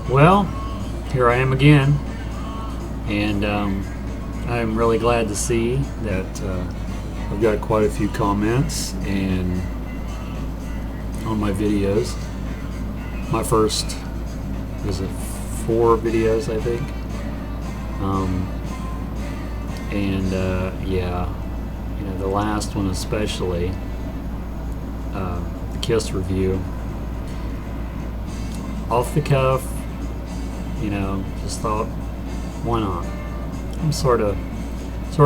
Well, here I am again, and I'm really glad to see that I've got quite a few comments and on my videos. My first was it 4 videos, I think, yeah, the last one especially, the Kiss review, off the cuff. Just thought, why not? I'm sort of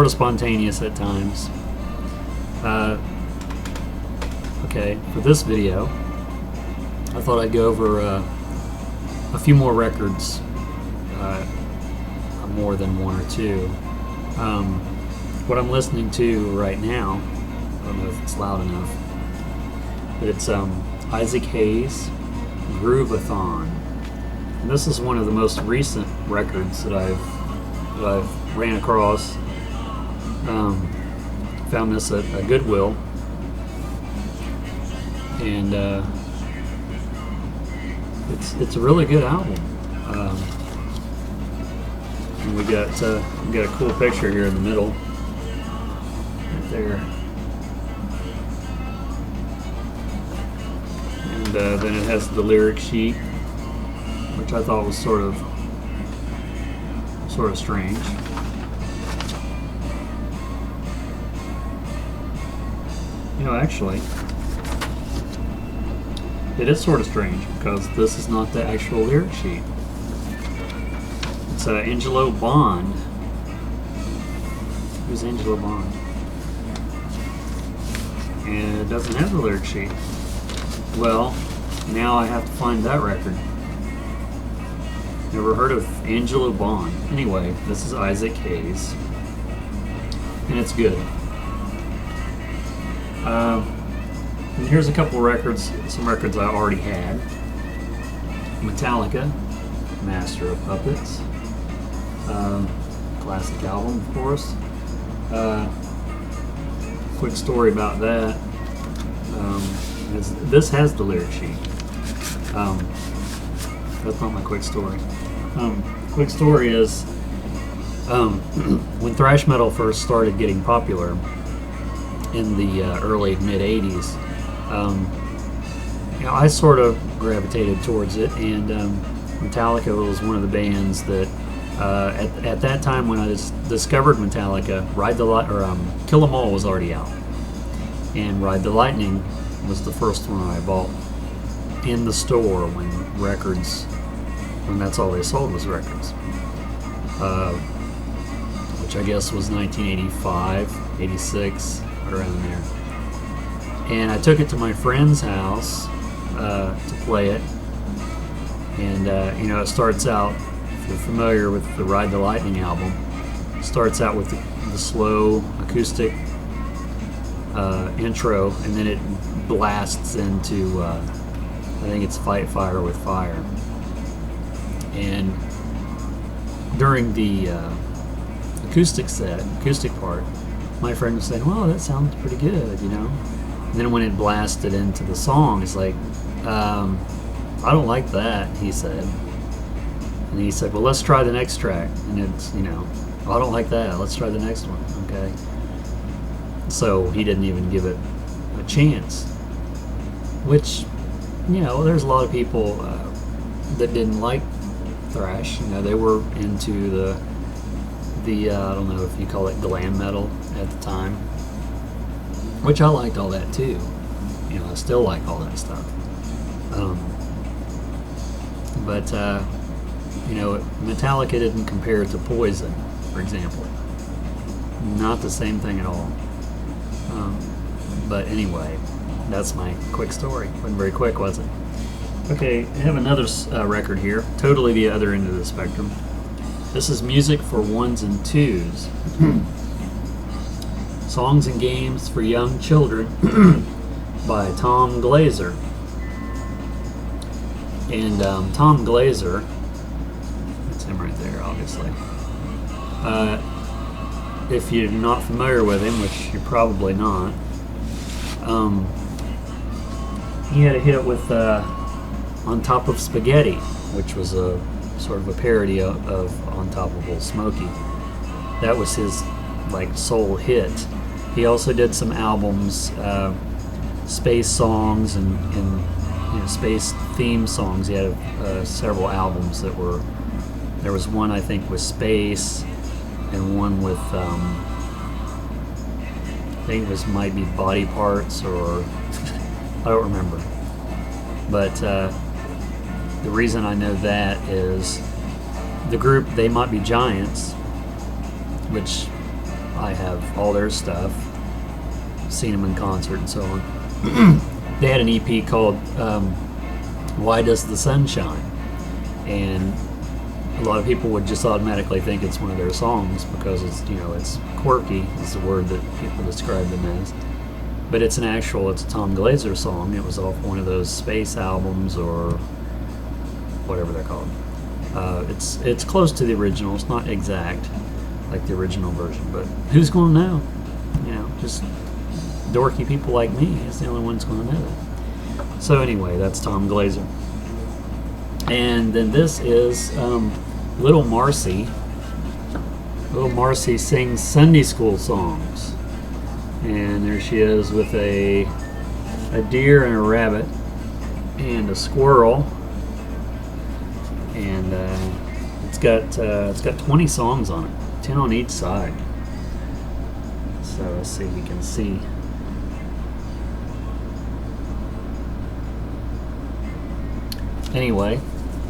spontaneous at times. Okay, for this video, I thought I'd go over a few more records, more than 1 or 2. What I'm listening to right now, I don't know if it's loud enough, but it's Isaac Hayes' Groovathon. And this is one of the most recent records that I've ran across. Found this at Goodwill, and it's a really good album. And we got a cool picture here in the middle, right there, and then it has the lyric sheet, which I thought was sort of strange. Actually, it is sort of strange because this is not the actual lyric sheet. It's Angelo Bond. Who's Angelo Bond? And it doesn't have the lyric sheet. Well, now I have to find that record. Never heard of Angelo Bond. Anyway, this is Isaac Hayes, and it's good. And here's a couple records, some records I already had. Metallica, Master of Puppets. Classic album, of course. Quick story about that. This has the lyric sheet. That's not my quick story. Quick story is when thrash metal first started getting popular in the early mid 80s, I sort of gravitated towards it, and Metallica was one of the bands that at that time when I discovered Metallica, Kill 'Em All was already out, and Ride the Lightning was the first one I bought in the store when that's all they sold was records, which I guess was 1985, 86, around there. And I took it to my friend's house to play it, and it starts out, if you're familiar with the Ride the Lightning album, it starts out with the slow acoustic intro, and then it blasts into I think it's Fight Fire with Fire. And during the acoustic part, my friend was saying, "Well, that sounds pretty good," And then when it blasted into the song, it's like, "I don't like that," he said. And he said, "Well, let's try the next track." And it's, "Oh, I don't like that. Let's try the next one." Okay. So he didn't even give it a chance. Which, there's a lot of people that didn't like thrash. They were into the I don't know if you call it glam metal at the time, which I liked all that too. I still like all that stuff. But Metallica didn't compare to Poison, for example. Not the same thing at all. But anyway, that's my quick story. Wasn't very quick, was it? Okay, I have another record here, totally the other end of the spectrum. This is Music for Ones and Twos. Songs and Games for Young Children by Tom Glazer. And Tom Glazer, that's him right there, obviously. If you're not familiar with him, which you're probably not, he had a hit with On Top of Spaghetti. which was a sort of a parody of On Top of Old Smoky. That was his like sole hit. He also did some albums, space songs and space theme songs. He had several albums that were. There was one I think with space, and one with I think it was might be Body Parts, or I don't remember. But the reason I know that is the group They Might Be Giants, which I have all their stuff, seen them in concert and so on. They had an EP called Why Does the Sun Shine? And a lot of people would just automatically think it's one of their songs because it's quirky is the word that people describe them as. But it's a Tom Glazer song. It was off one of those space albums or whatever they're called. It's close to the original. It's not exact like the original version, but who's going to know? Just dorky people like me is the only one's going to know that. So anyway, that's Tom Glazer. And then this is Little Marcy. Little Marcy sings Sunday school songs. And there she is with a deer and a rabbit and a squirrel. And it's got 20 songs on it, 10 on each side. So let's see if we can see. Anyway,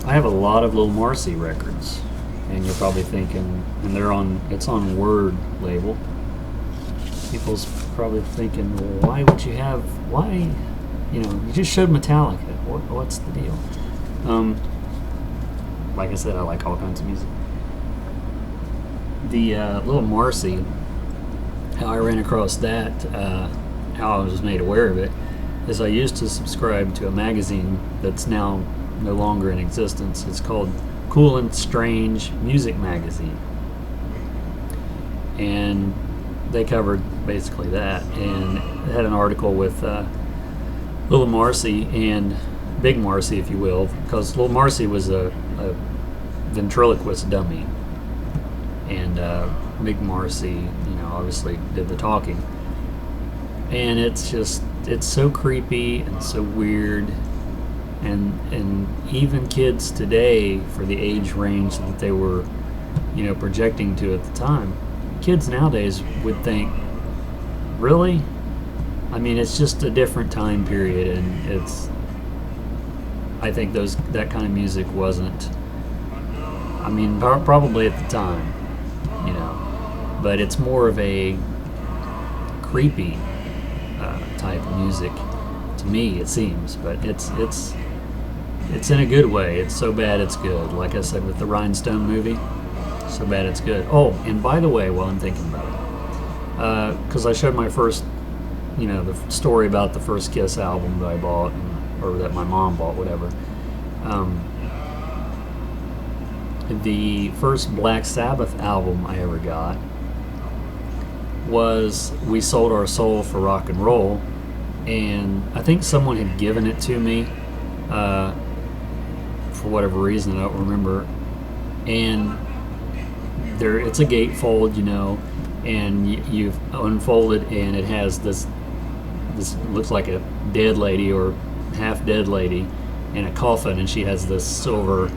I have a lot of Little Marcy records, and you're probably thinking, and it's on Word label. People's probably thinking, well, why, you just showed Metallica. What's the deal? Like I said, I like all kinds of music. The Little Marcy, how I ran across that, how I was made aware of it, is I used to subscribe to a magazine that's now no longer in existence. It's called Cool and Strange Music Magazine. And they covered basically that, and it had an article with Little Marcy and Big Marcy, if you will, because Little Marcy was a ventriloquist dummy, and Big Marcy, obviously did the talking. And it's so creepy and so weird, and even kids today, for the age range that they were, projecting to at the time, kids nowadays would think, really? I mean, it's just a different time period, and I think that kind of music wasn't, probably at the time, but it's more of a creepy type of music to me, it seems. But it's in a good way. It's so bad it's good. Like I said with the Rhinestone movie, so bad it's good. Oh, and by the way, while I'm thinking about it, because I showed my first, the story about the first Kiss album that I bought, or that my mom bought, whatever. The first Black Sabbath album I ever got was We Sold Our Soul for Rock and Roll, and I think someone had given it to me for whatever reason, I don't remember. And it's a gatefold, and you've unfolded, and it has this looks like a dead lady or half dead lady in a coffin, and she has this silver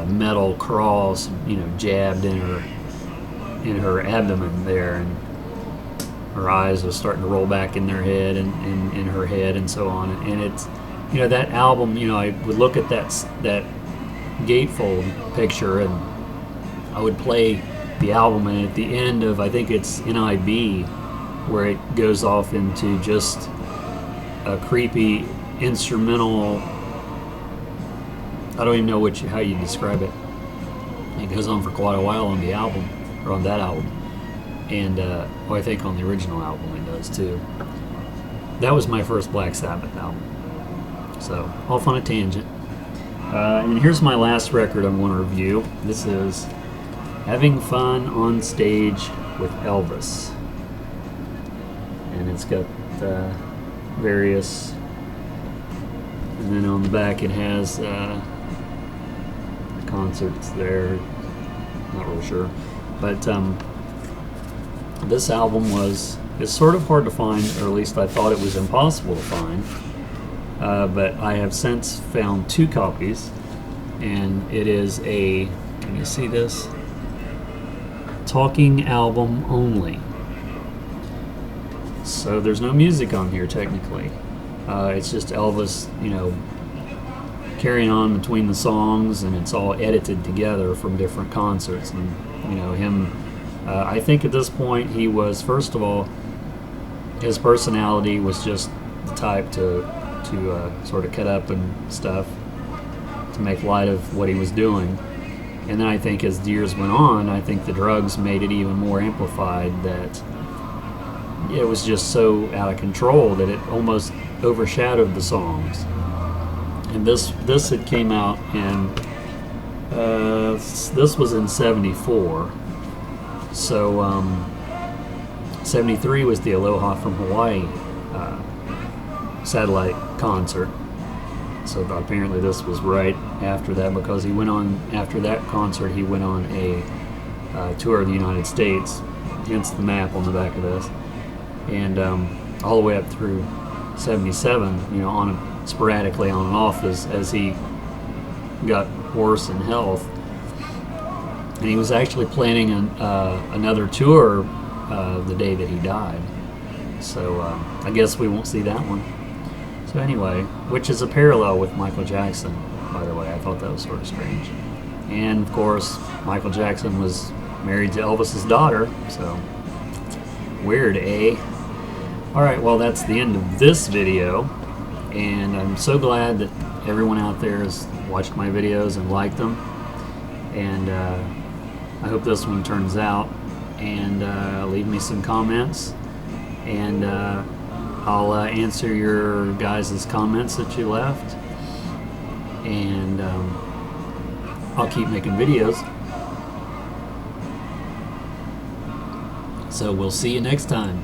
metal cross, jabbed in her abdomen there, and her eyes are starting to roll back in their head and in her head and so on. And it's, that album, I would look at that gatefold picture, and I would play the album, and at the end of, I think it's NIB, where it goes off into just a creepy instrumental. I don't even know how you describe it. It goes on for quite a while on the album, or on that album, and I think on the original album it does too. That was my first Black Sabbath album. So, off on a tangent. And here's my last record I want to review. This is Having Fun on Stage with Elvis. And it's got various, and then on the back it has concerts there. Not real sure, but this album is sort of hard to find, or at least I thought it was impossible to find. But I have since found 2 copies, and it is a, can you see this? Talking album only. So there's no music on here technically. It's just Elvis, you know, carrying on between the songs, and it's all edited together from different concerts. And you know, him, I think at this point he was, first of all, his personality was just the type to sort of cut up and stuff to make light of what he was doing. And then I think as the years went on, I think the drugs made it even more amplified, that it was just so out of control that it almost overshadowed the songs. And this had came out in this was in '74, so 73 was the Aloha from Hawaii satellite concert. So apparently this was right after that, because he went on, after that concert, he went on a tour of the United States, hence the map on the back of this, and all the way up through '77, you know, on sporadically on and off as he got worse in health. And he was actually planning another tour the day that he died. So I guess we won't see that one. So anyway, which is a parallel with Michael Jackson, by the way. I thought that was sort of strange. And of course, Michael Jackson was married to Elvis's daughter, so weird, eh? Alright, well, that's the end of this video, and I'm so glad that everyone out there has watched my videos and liked them, and I hope this one turns out. And leave me some comments, and I'll answer your guys' comments that you left, and I'll keep making videos. So we'll see you next time.